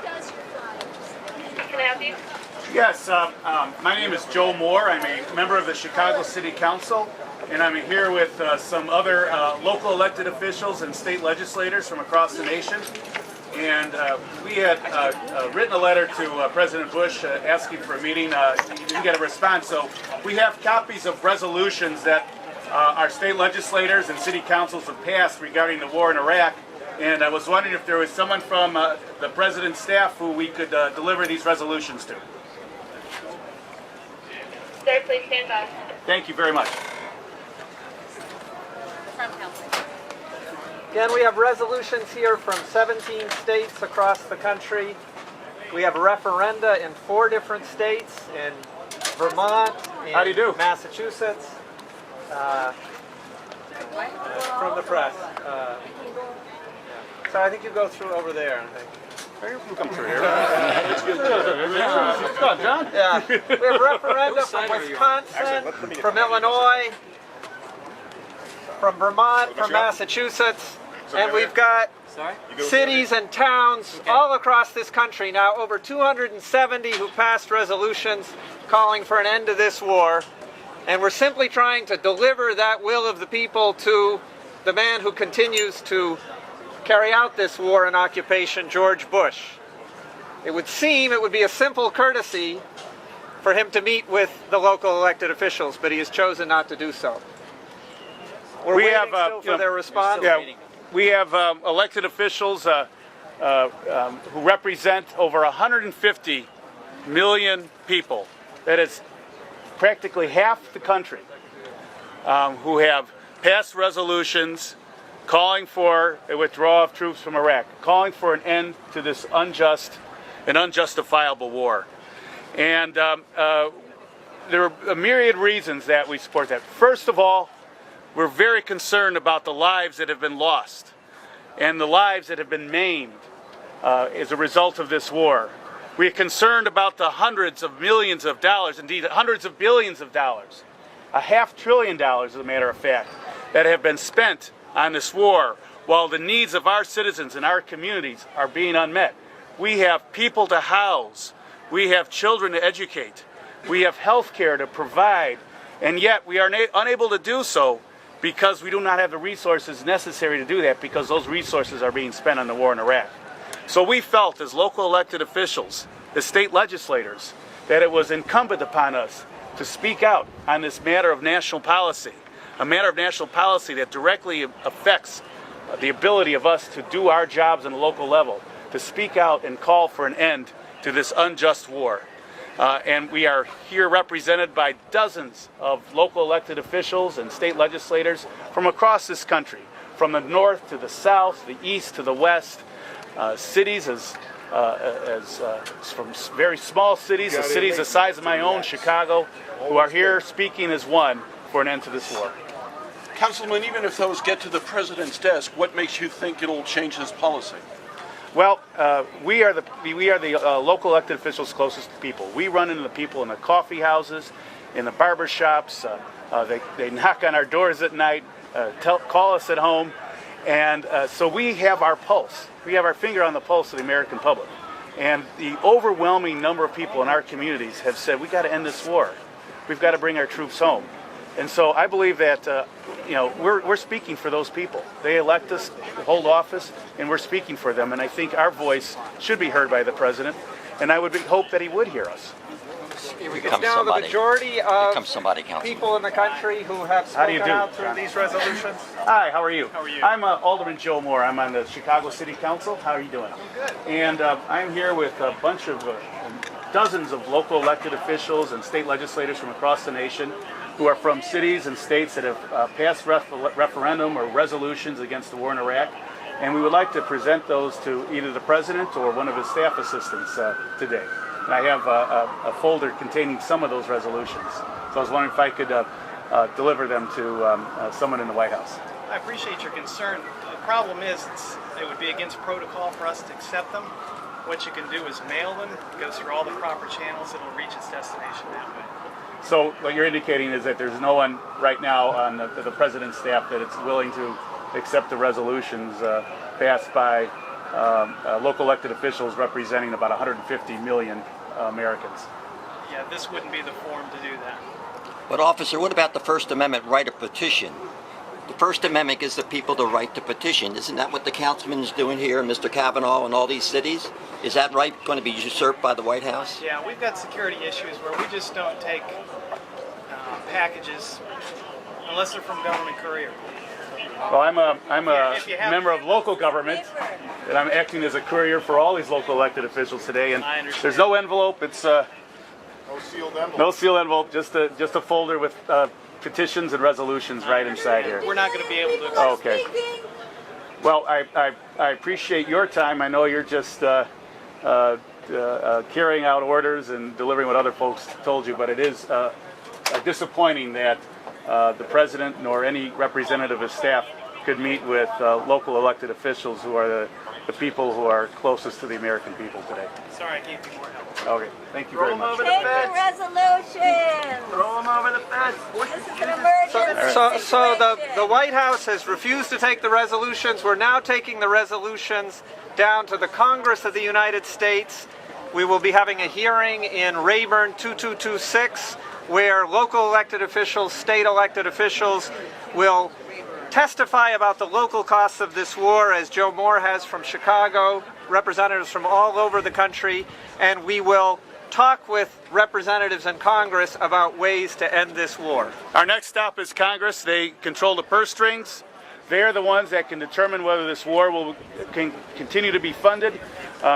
Can I help you? Yes, my name is Joe Moore. I'm a member of the Chicago City Council, and I'm here with some other local elected officials and state legislators from across the nation. And we had written a letter to President Bush asking for a meeting. He didn't get a response, so we have copies of resolutions that our state legislators and city councils have passed regarding the war in Iraq. And I was wondering if there was someone from the President's staff who we could deliver these resolutions to. Sir, please stand by. Thank you very much. Again, we have resolutions here from 17 states across the country. We have referenda in 4 different states, in Vermont, in How do you do? Massachusetts, from the press. So I think you go through over there. I think. You come through here. John? Yeah. We have referenda from Wisconsin, from Illinois, from Vermont, from Massachusetts, and we've got cities and towns all across this country now, over 270 who passed resolutions calling for an end to this war, and we're simply trying to deliver that will of the people to the man who continues to carry out this war and occupation, George Bush. It would seem it would be a simple courtesy for him to meet with the local elected officials, but he has chosen not to do so. We're waiting still for their response. Yeah, we have elected officials who represent over 150 million people. That is practically half the country, who have passed resolutions calling for a withdrawal of troops from Iraq, calling for an end to this unjust and unjustifiable war. And there are a myriad reasons that we support that. First of all, we're very concerned about the lives that have been lost and the lives that have been maimed as a result of this war. We're concerned about the hundreds of millions of dollars, indeed hundreds of billions of dollars, $500 billion as a matter of fact, that have been spent on this war while the needs of our citizens and our communities are being unmet. We have people to house, we have children to educate, we have health care to provide, and yet we are unable to do so because we do not have the resources necessary to do that, because those resources are being spent on the war in Iraq. So we felt as local elected officials, as state legislators, that it was incumbent upon us to speak out on this matter of national policy, a matter of national policy that directly affects the ability of us to do our jobs on a local level, to speak out and call for an end to this unjust war. And we are here represented by dozens of local elected officials and state legislators from across this country, from the north to the south, the east to the west, cities from very small cities to cities the size of my own, Chicago, who are here speaking as one for an end to this war. Councilman, even if those get to the President's desk, what makes you think it'll change his policy? Well, we are the local elected officials closest to people. We run into the people in the coffee houses, in the barber shops. They knock on our doors at night, call us at home, and so we have our pulse. We have our finger on the pulse of the American public. And the overwhelming number of people in our communities have said, we got to end this war. We've got to bring our troops home. And so I believe that we're speaking for those people. They elect us to hold office, and we're speaking for them. And I think our voice should be heard by the President, and I would hope that he would hear us. It's now the majority of people in the country who have spoken out through these resolutions. Hi, how are you? How are you? I'm Alderman Joe Moore. I'm on the Chicago City Council. How are you doing? I'm good. And I'm here with a bunch of dozens of local elected officials and state legislators from across the nation who are from cities and states that have passed referendum or resolutions against the war in Iraq. And we would like to present those to either the President or one of his staff assistants today. And I have a folder containing some of those resolutions. So I was wondering if I could deliver them to someone in the White House. I appreciate your concern. The problem is it would be against protocol for us to accept them. What you can do is mail them. It goes through all the proper channels. It'll reach its destination that way. So what you're indicating is that there's no one right now on the President's staff that is willing to accept the resolutions passed by local elected officials representing about 150 million Americans. Yeah, this wouldn't be the forum to do that. But officer, what about the First Amendment right of petition? The First Amendment gives the people the right to petition. Isn't that what the councilman is doing here, Mr. Kavanaugh, in all these cities? Is that right going to be usurped by the White House? Yeah, we've got security issues where we just don't take packages unless they're from government courier. Well, I'm a If you have- member of local government, and I'm acting as a courier for all these local elected officials today. And I understand. there's no envelope. It's No sealed envelope. no sealed envelope. Just a folder with petitions and resolutions right inside here. We're not going to be able to accept Okay. Well, I appreciate your time. I know you're just carrying out orders and delivering what other folks told you, but it is disappointing that the president nor any representative of staff could meet with local elected officials who are the people who are closest to the American people today. Sorry, I can't be more helpful. Okay, thank you very much. Take the resolution. Throw them over the fence. This is an emergency. So the White House has refused to take the resolutions. We're now taking the resolutions down to the Congress of the United States. We will be having a hearing in Rayburn 2226 where local elected officials, state elected officials will testify about the local costs of this war, as Joe Moore has from Chicago, representatives from all over the country, and we will talk with representatives in Congress about ways to end this war. Our next stop is Congress. They control the purse strings. They're the ones that can determine whether this war can continue to be funded.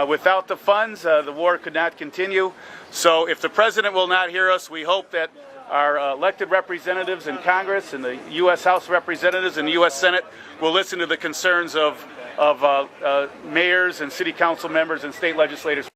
Without the funds, the war could not continue. So if the president will not hear us, we hope that our elected representatives in Congress and the U.S. House of Representatives and the U.S. Senate will listen to the concerns of mayors and city council members and state legislators.